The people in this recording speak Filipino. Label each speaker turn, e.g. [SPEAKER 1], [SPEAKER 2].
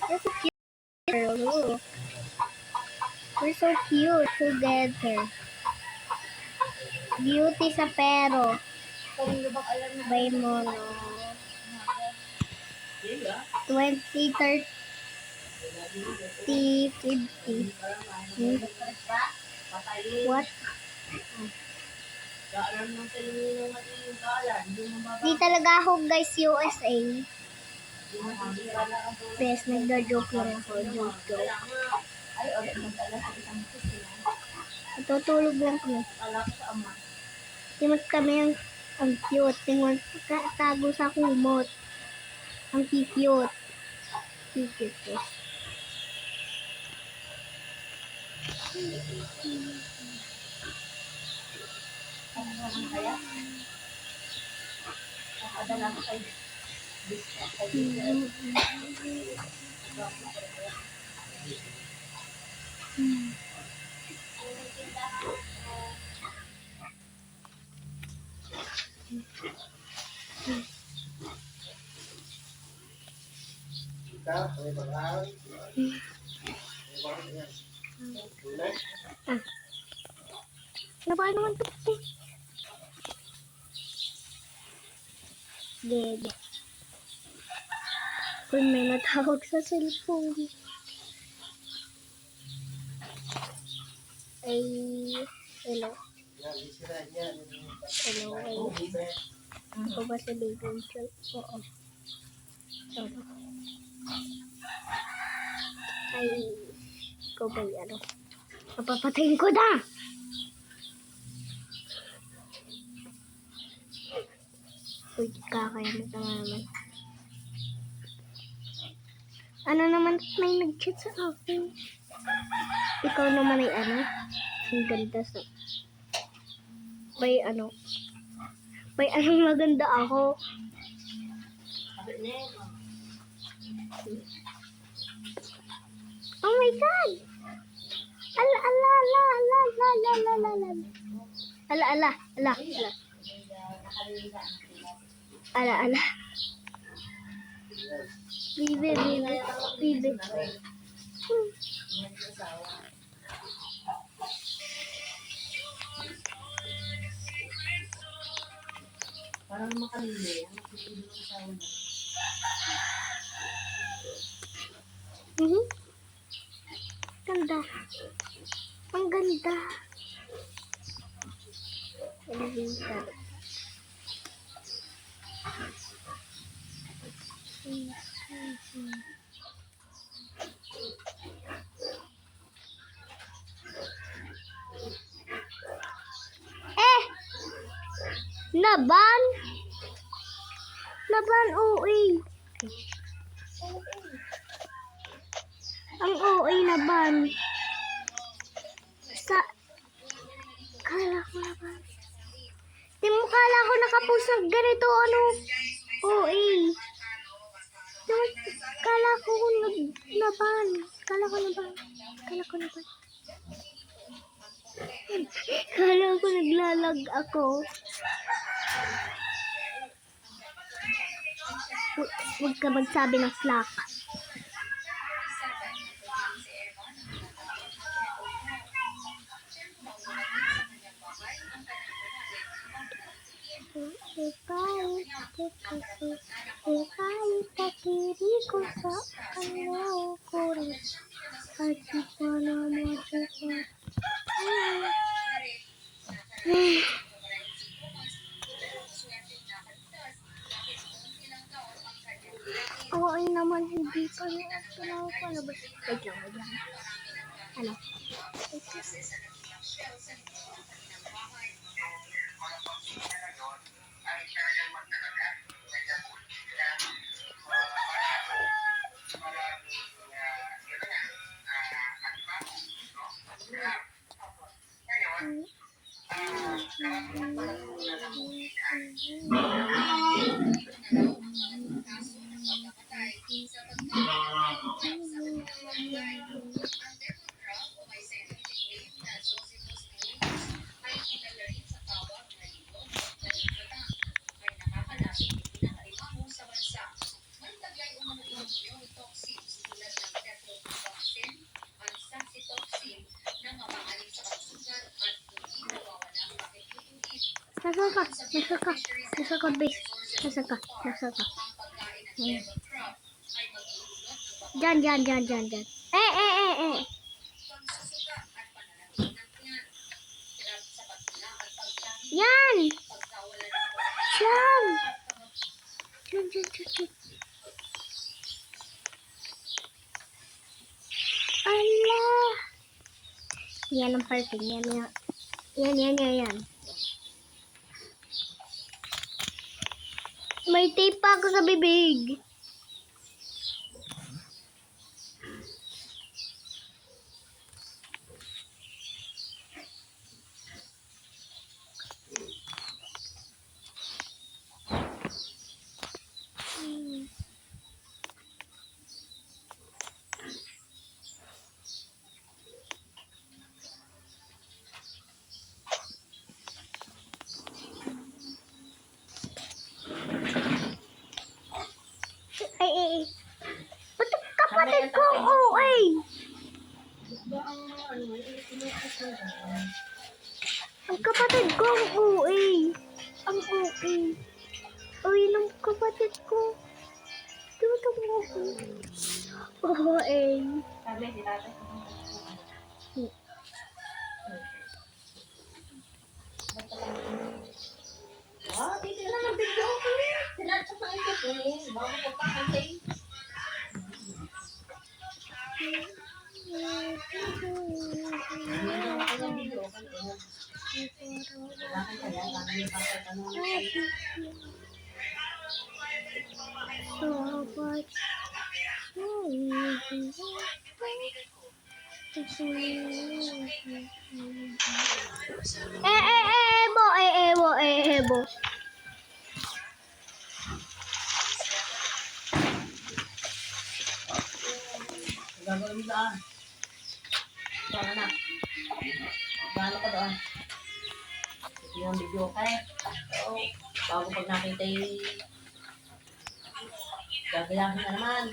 [SPEAKER 1] We're so cute. Look. We're so cute together. Beauty sa pero. By Mono. 20, 30, 50. What? Di talaga ako guys, USA. Bes, nagda-joke lang ako. Joke. Natutulog lang kami. Timot kami ang cute. Tingnan, tago sa kumot. Ang cute. Cute. Nabaan naman ito? Gede. Kung may natawag sa cellphone. Ay, hello. Hello, Ako ba si Baby Angel? Oo. Hello. Ay, ikaw ba yan? Papapatayin ko na! Uy, kakayamit na naman. Ano naman may nag-chat sa akin? Ikaw naman ay ano? Ang ganda sa... Bay ano maganda ako. Oh my God! Ala. Bibi.
[SPEAKER 2] Parang makalili.
[SPEAKER 1] Ganda. Ang ganda. Elevator. Laban, OA. Ang OA laban. Kala ko laban. Di mo kala ko nakapost ng ganito, OA. Kala ko laban. Kala ko naglalag ako. Huwag ka magsabi ng slack. Ikalit at tiri ko sa ano ko rin. At di pa na masukat. Oo, ay naman, hindi pa na ako palabas. Wait lang. Ano? Nasa ka. Nasa ka. Nasa ka, base. Nasa ka. Nasa ka. Ayan. Diyan, diyan, diyan, diyan, diyan. Eh. Yan! Diyan! Diyan. Ala! Yan ang parting. Yan. May tape pa ako sa bibig. Ay. Ba't ang kapatid ko OA?
[SPEAKER 2] Ba ang ano, inuupo na.
[SPEAKER 1] Ang kapatid ko ang OA. Ang OA. OA ng kapatid ko. Dito mo ako. OA.
[SPEAKER 2] Sabi, si tatay. Dito na ng video ko. Sinatsa sa ito ko. Bago ko pa kasi.
[SPEAKER 1] Ebo.
[SPEAKER 2] Gagawin mo doon. Doon na. Gano'n ka doon. Ito yung video kay. So, bago pag nakita yung gagayahin na naman.